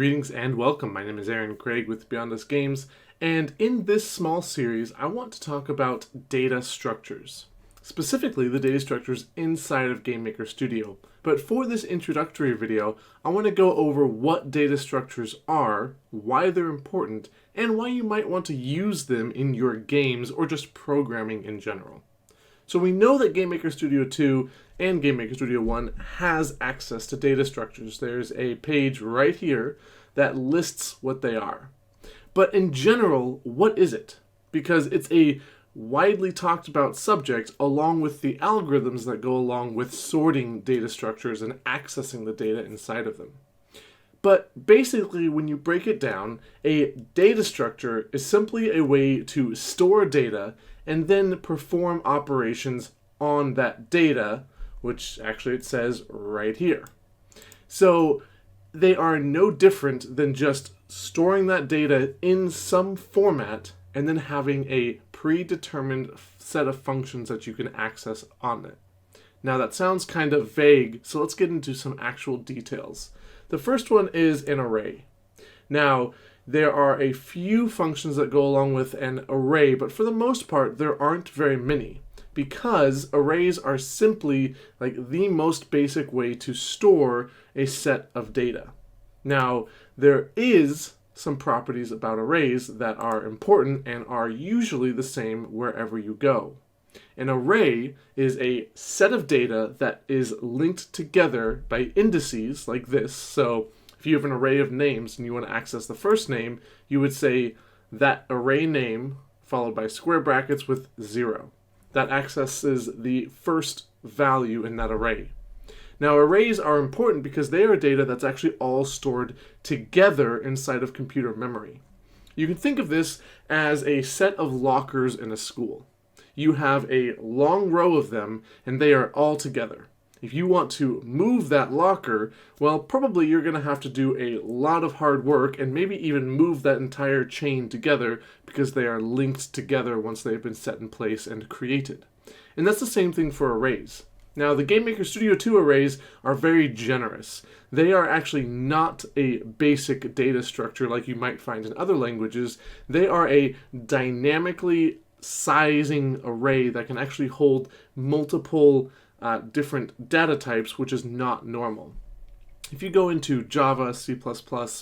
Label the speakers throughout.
Speaker 1: Greetings and welcome. My name is Aaron Craig with Beyond Us Games, and in this small series, I want to talk about data structures. Specifically, the data structures inside of GameMaker Studio. But for this introductory video, I want to go over what data structures are, why they're important, and why you might want to use them in your games or just programming in general. So we know that GameMaker Studio 2 and GameMaker Studio 1 has access to data structures. There's a page right here that lists what they are. But in general, what is it? Because it's a widely talked about subject along with the algorithms that go along with sorting data structures and accessing the data inside of them. But basically, when you break it down, a data structure is simply a way to store data and then perform operations on that data, which actually it says right here. So they are no different than just storing that data in some format and then having a predetermined set of functions that you can access on it. Now that sounds kind of vague, so let's get into some actual details. The first one is an array. Now, there are a few functions that go along with an array, but for the most part, there aren't very many, because arrays are simply like the most basic way to store a set of data. Now, there is some properties about arrays that are important and are usually the same wherever you go. An array is a set of data that is linked together by indices like this. So if you have an array of names and you want to access the first name, you would say that array name followed by square brackets with 0. That accesses the first value in that array. Now, arrays are important because they are data that's actually all stored together inside of computer memory. You can think of this as a set of lockers in a school. You have a long row of them, and they are all together. If you want to move that locker, well, probably you're going to have to do a lot of hard work and maybe even move that entire chain together because they are linked together once they've been set in place and created. And that's the same thing for arrays. Now, the GameMaker Studio 2 arrays are very generous. They are actually not a basic data structure like you might find in other languages. They are a dynamically sizing array that can actually hold multiple different data types, which is not normal. If you go into Java, C++,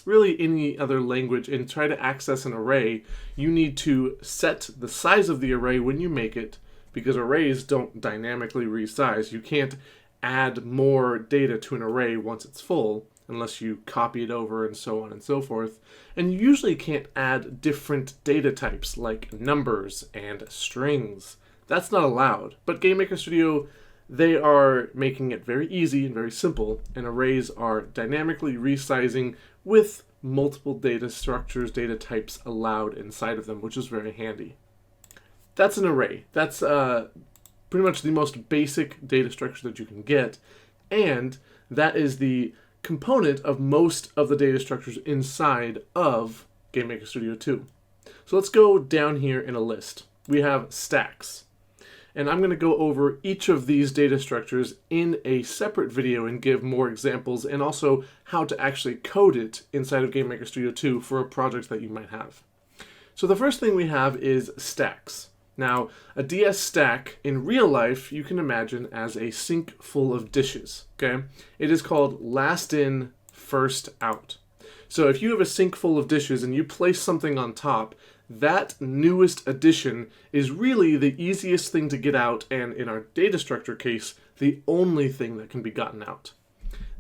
Speaker 1: really any other language and try to access an array, you need to set the size of the array when you make it, because arrays don't dynamically resize. You can't add more data to an array once it's full, unless you copy it over and so on and so forth. And you usually can't add different data types like numbers and strings. That's not allowed. But GameMaker Studio, they are making it very easy and very simple, and arrays are dynamically resizing with multiple data structures, data types allowed inside of them, which is very handy. That's an array. That's pretty much the most basic data structure that you can get, and that is the component of most of the data structures inside of GameMaker Studio 2. So let's go down here in a list. We have stacks. And I'm going to go over each of these data structures in a separate video and give more examples and also how to actually code it inside of GameMaker Studio 2 for a project that you might have. So the first thing we have is stacks. Now, a DS stack in real life you can imagine as a sink full of dishes, okay? It is called last in, first out. So if you have a sink full of dishes and you place something on top, that newest addition is really the easiest thing to get out, and in our data structure case, the only thing that can be gotten out.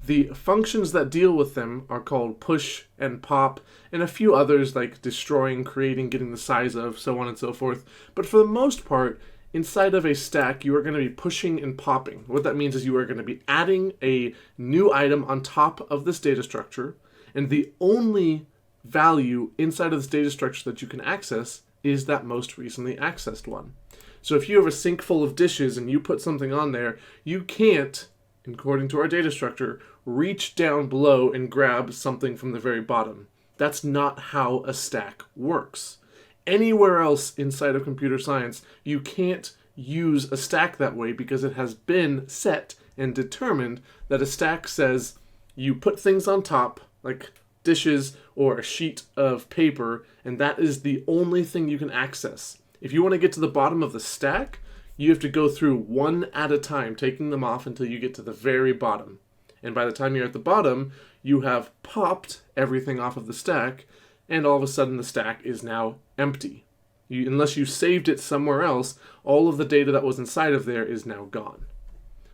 Speaker 1: The functions that deal with them are called push and pop, and a few others like destroying, creating, getting the size of, so on and so forth. But for the most part, inside of a stack, you are going to be pushing and popping. What that means is you are going to be adding a new item on top of this data structure, and the only value inside of this data structure that you can access is that most recently accessed one. So if you have a sink full of dishes and you put something on there, you can't, according to our data structure, reach down below and grab something from the very bottom. That's not how a stack works. Anywhere else inside of computer science, you can't use a stack that way because it has been set and determined that a stack says you put things on top, like dishes or a sheet of paper, and that is the only thing you can access. If you want to get to the bottom of the stack, you have to go through one at a time, taking them off until you get to the very bottom. And by the time you're at the bottom, you have popped everything off of the stack, and all of a sudden the stack is now empty. Unless you saved it somewhere else, all of the data that was inside of there is now gone.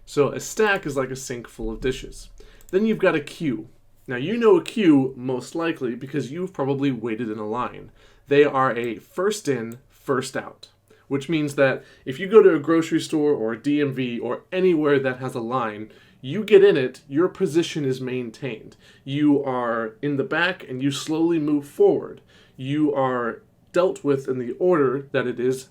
Speaker 1: So a stack is like a sink full of dishes. Then you've got a queue. Now you know a queue most likely because you've probably waited in a line. They are a first in, first out, which means that if you go to a grocery store or a DMV or anywhere that has a line, you get in it, your position is maintained. You are in the back and you slowly move forward. You are dealt with in the order that it is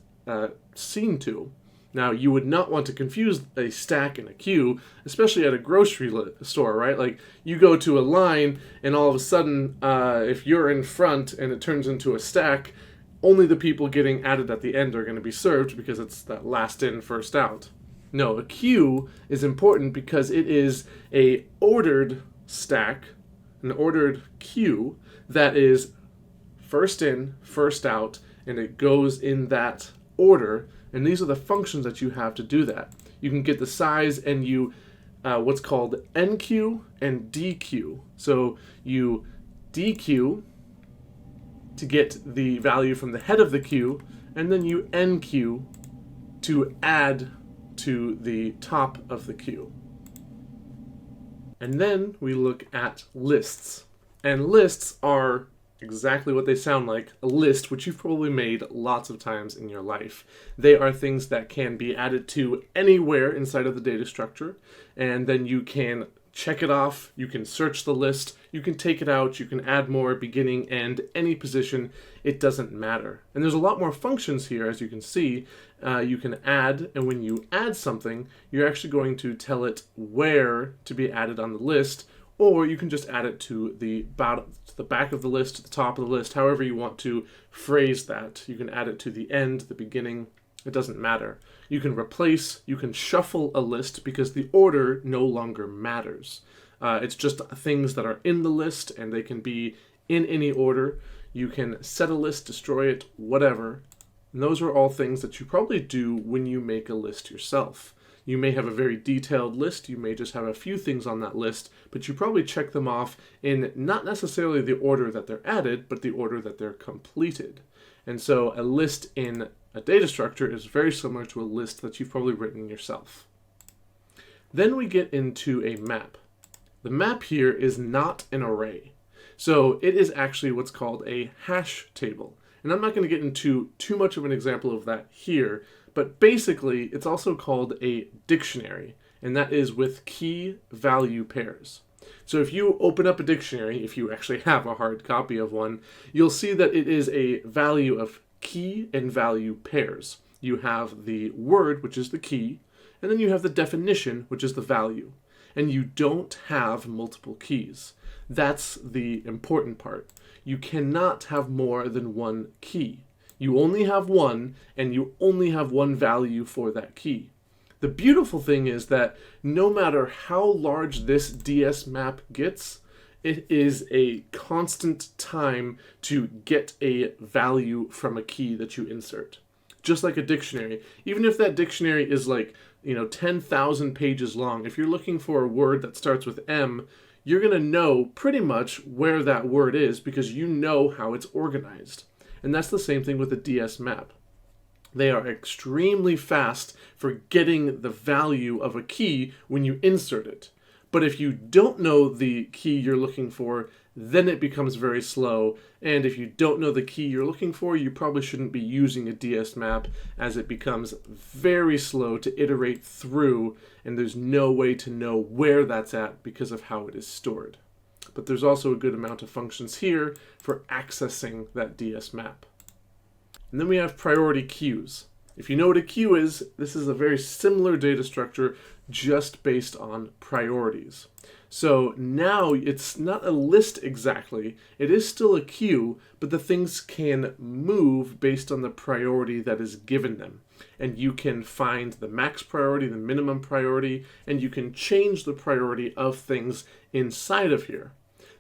Speaker 1: seen to. Now, you would not want to confuse a stack and a queue, especially at a grocery store, right? Like, you go to a line, and all of a sudden, if you're in front and it turns into a stack, only the people getting added at the end are going to be served because it's that last in, first out. No, a queue is important because it is a ordered stack, an ordered queue that is first in, first out, and it goes in that order. And these are the functions that you have to do that. You can get the size and you what's called NQ and DQ. So you DQ to get the value from the head of the queue, and then you NQ to add to the top of the queue. And then we look at lists. And lists are exactly what they sound like, a list, which you've probably made lots of times in your life. They are things that can be added to anywhere inside of the data structure, and then you can check it off, you can search the list, you can take it out, you can add more, beginning, end, any position, it doesn't matter. And there's a lot more functions here, as you can see. You can add, and when you add something, you're actually going to tell it where to be added on the list, or you can just add it to the back of the list, to the top of the list, however you want to phrase that. You can add it to the end, the beginning, it doesn't matter. You can replace, you can shuffle a list because the order no longer matters. It's just things that are in the list and they can be in any order. You can set a list, destroy it, whatever. And those are all things that you probably do when you make a list yourself. You may have a very detailed list, you may just have a few things on that list, but you probably check them off in not necessarily the order that they're added, but the order that they're completed. And so a list in a data structure is very similar to a list that you've probably written yourself. Then we get into a map. The map here is not an array. So it is actually what's called a hash table. And I'm not going to get into too much of an example of that here, but basically it's also called a dictionary, and that is with key value pairs. So if you open up a dictionary, if you actually have a hard copy of one, you'll see that it is a value of key and value pairs. You have the word, which is the key, and then you have the definition, which is the value. And you don't have multiple keys. That's the important part. You cannot have more than one key. You only have one, and you only have one value for that key. The beautiful thing is that no matter how large this DS map gets, it is a constant time to get a value from a key that you insert. Just like a dictionary. Even if that dictionary is like, 10,000 pages long, if you're looking for a word that starts with M, you're going to know pretty much where that word is because you know how it's organized. And that's the same thing with the DS map. They are extremely fast for getting the value of a key when you insert it. But if you don't know the key you're looking for, then it becomes very slow. And if you don't know the key you're looking for, you probably shouldn't be using a DS map, as it becomes very slow to iterate through, and there's no way to know where that's at because of how it is stored. But there's also a good amount of functions here for accessing that DS map. And then we have priority queues. If you know what a queue is, this is a very similar data structure just based on priorities. So now it's not a list exactly, it is still a queue, but the things can move based on the priority that is given them. And you can find the max priority, the minimum priority, and you can change the priority of things inside of here.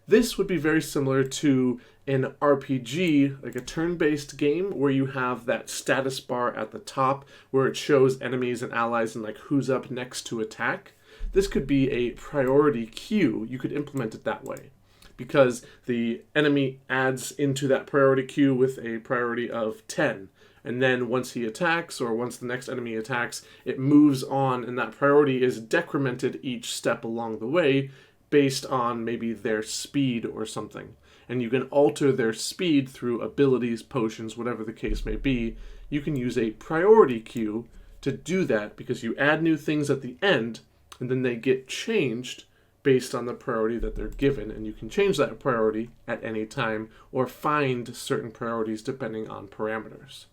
Speaker 1: This would be very similar to an RPG, like a turn-based game, where you have that status bar at the top where it shows enemies and allies and like who's up next to attack. This could be a priority queue. You could implement it that way, because the enemy adds into that priority queue with a priority of 10. And then once he attacks, or once the next enemy attacks, it moves on, and that priority is decremented each step along the way based on maybe their speed or something. And you can alter their speed through abilities, potions, whatever the case may be. You can use a priority queue to do that, because you add new things at the end, and then they get changed based on the priority that they're given. And you can change that priority at any time, or find certain priorities depending on parameters.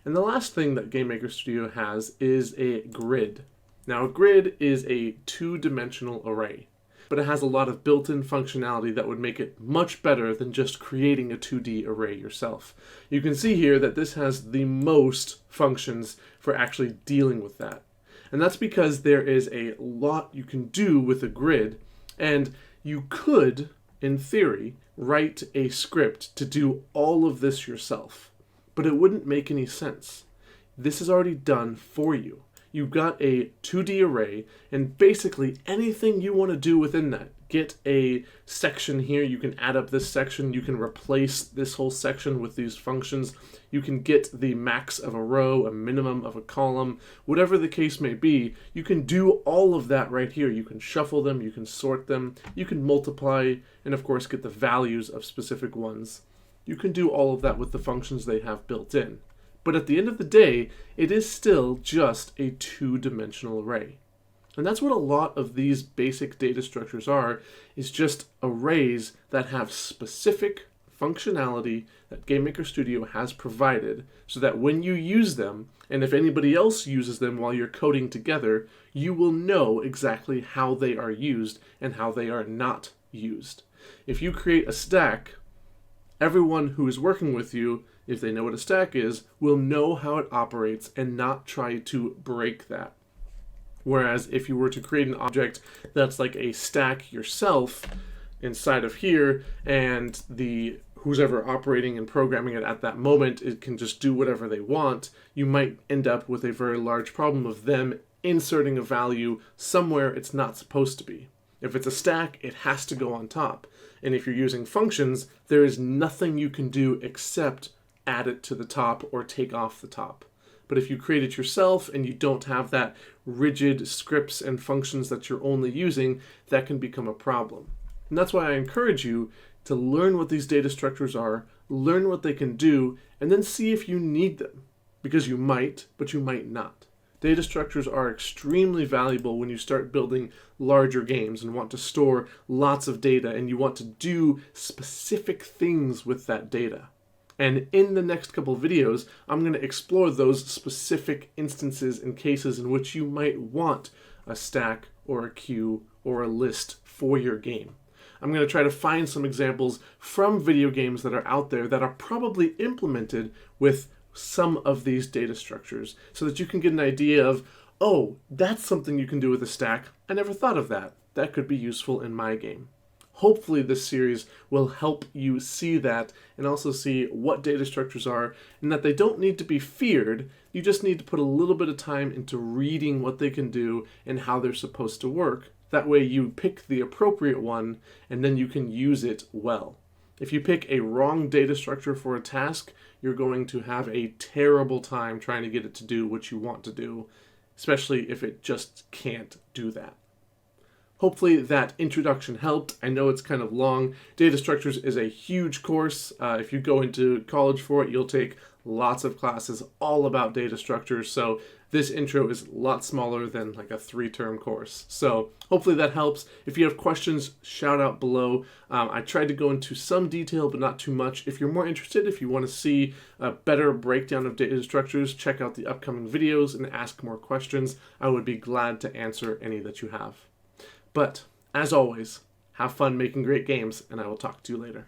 Speaker 1: And the last thing that GameMaker Studio has is a grid. Now, a grid is a two-dimensional array, but it has a lot of built-in functionality that would make it much better than just creating a 2D array yourself. You can see here that this has the most functions for actually dealing with that. And that's because there is a lot you can do with a grid, and you could, in theory, write a script to do all of this yourself. But it wouldn't make any sense. This is already done for you. You've got a 2D array, and basically anything you want to do within that. Get a section here, you can add up this section, you can replace this whole section with these functions, you can get the max of a row, a minimum of a column, whatever the case may be, you can do all of that right here. You can shuffle them, you can sort them, you can multiply, and of course get the values of specific ones. You can do all of that with the functions they have built in. But at the end of the day, it is still just a two-dimensional array. And that's what a lot of these basic data structures are, is just arrays that have specific functionality that GameMaker Studio has provided, so that when you use them, and if anybody else uses them while you're coding together, you will know exactly how they are used and how they are not used. If you create a stack, everyone who is working with you, if they know what a stack is, will know how it operates and not try to break that. Whereas if you were to create an object that's like a stack yourself inside of here, and who's ever operating and programming it at that moment, it can just do whatever they want, you might end up with a very large problem of them inserting a value somewhere it's not supposed to be. If it's a stack, it has to go on top. And if you're using functions, there is nothing you can do except add it to the top or take off the top. But if you create it yourself and you don't have that rigid scripts and functions that you're only using, that can become a problem. And that's why I encourage you to learn what these data structures are, learn what they can do, and then see if you need them. Because you might, but you might not. Data structures are extremely valuable when you start building larger games and want to store lots of data, and you want to do specific things with that data. And in the next couple of videos, I'm going to explore those specific instances and cases in which you might want a stack or a queue or a list for your game. I'm going to try to find some examples from video games that are out there that are probably implemented with some of these data structures, so that you can get an idea of, oh, that's something you can do with a stack. I never thought of that. That could be useful in my game. Hopefully this series will help you see that, and also see what data structures are, and that they don't need to be feared. You just need to put a little bit of time into reading what they can do and how they're supposed to work. That way you pick the appropriate one, and then you can use it well. If you pick a wrong data structure for a task, you're going to have a terrible time trying to get it to do what you want to do, especially if it just can't do that. Hopefully that introduction helped. I know it's kind of long. Data structures is a huge course. If you go into college for it, you'll take lots of classes all about data structures. So this intro is a lot smaller than like a 3-term course. So hopefully that helps. If you have questions, shout out below. I tried to go into some detail, but not too much. If you're more interested, if you want to see a better breakdown of data structures, check out the upcoming videos and ask more questions. I would be glad to answer any that you have. But as always, have fun making great games, and I will talk to you later.